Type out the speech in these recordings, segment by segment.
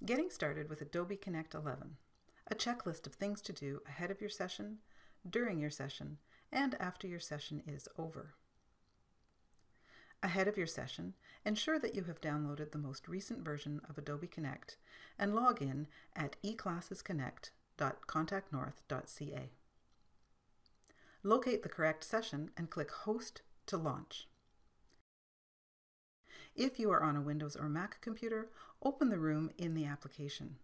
Getting started with Adobe Connect 11, a checklist of things to do ahead of your session, during your session, and after your session is over. Ahead of your session, ensure that you have downloaded the most recent version of Adobe Connect and log in at eclassesconnect.contactnorth.ca. Locate the correct session and click Host to launch. If you are on a Windows or Mac computer, open the room in the application.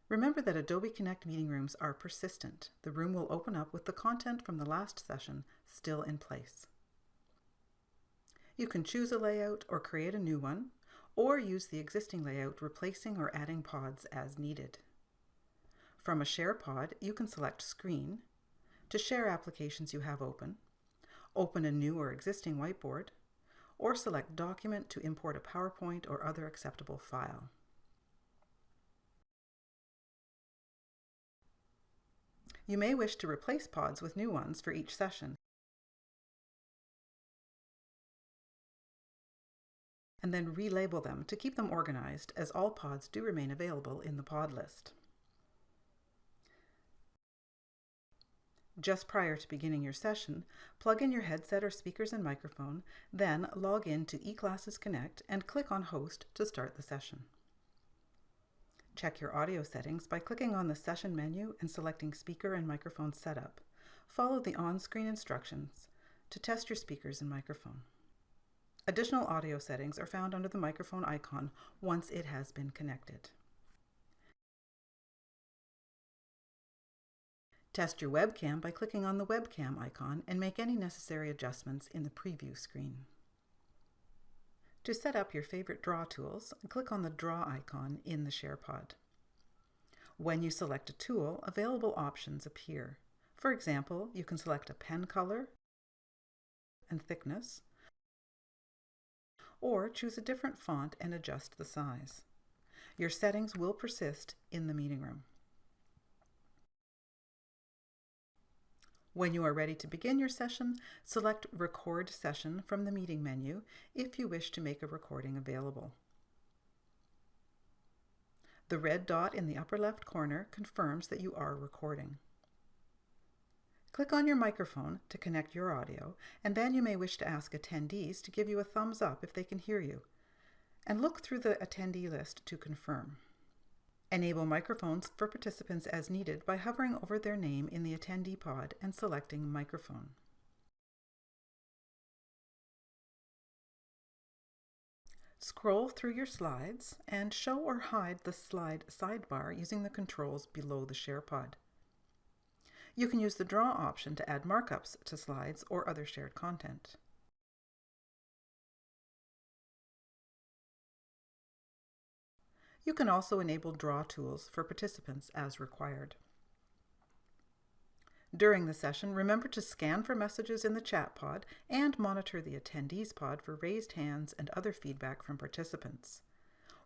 Remember that Adobe Connect meeting rooms are persistent. The room will open up with the content from the last session still in place. You can choose a layout or create a new one, or use the existing layout, replacing or adding pods as needed. From a share pod, you can select Screen to share applications you have open, open a new or existing whiteboard, or select Document to import a PowerPoint or other acceptable file. You may wish to replace pods with new ones for each session, and then relabel them to keep them organized, as all pods do remain available in the pod list. Just prior to beginning your session, plug in your headset or speakers and microphone, then log in to eClasses Connect and click on Host to start the session. Check your audio settings by clicking on the Session menu and selecting Speaker and Microphone Setup. Follow the on-screen instructions to test your speakers and microphone. Additional audio settings are found under the microphone icon once it has been connected. Test your webcam by clicking on the webcam icon and make any necessary adjustments in the preview screen. To set up your favorite draw tools, click on the draw icon in the SharePod. When you select a tool, available options appear. For example, you can select a pen color and thickness, or choose a different font and adjust the size. Your settings will persist in the meeting room. When you are ready to begin your session, select Record Session from the meeting menu if you wish to make a recording available. The red dot in the upper left corner confirms that you are recording. Click on your microphone to connect your audio, and then you may wish to ask attendees to give you a thumbs up if they can hear you, and look through the attendee list to confirm. Enable microphones for participants as needed by hovering over their name in the attendee pod and selecting Microphone. Scroll through your slides and show or hide the slide sidebar using the controls below the SharePod. You can use the Draw option to add markups to slides or other shared content. You can also enable draw tools for participants as required. During the session, remember to scan for messages in the chat pod and monitor the attendees pod for raised hands and other feedback from participants.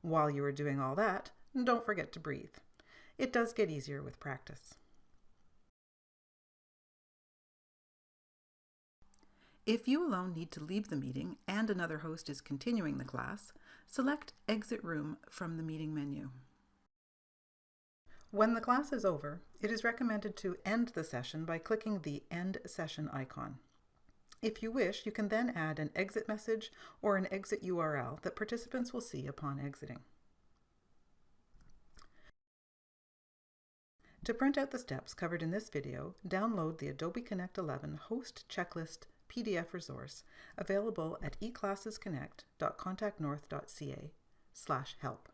While you are doing all that, don't forget to breathe. It does get easier with practice. If you alone need to leave the meeting and another host is continuing the class, select Exit Room from the meeting menu. When the class is over, it is recommended to end the session by clicking the End Session icon. If you wish, you can then add an exit message or an exit URL that participants will see upon exiting. To print out the steps covered in this video, download the Adobe Connect 11 Host Checklist PDF resource available at eclassesconnect.contactnorth.ca/help.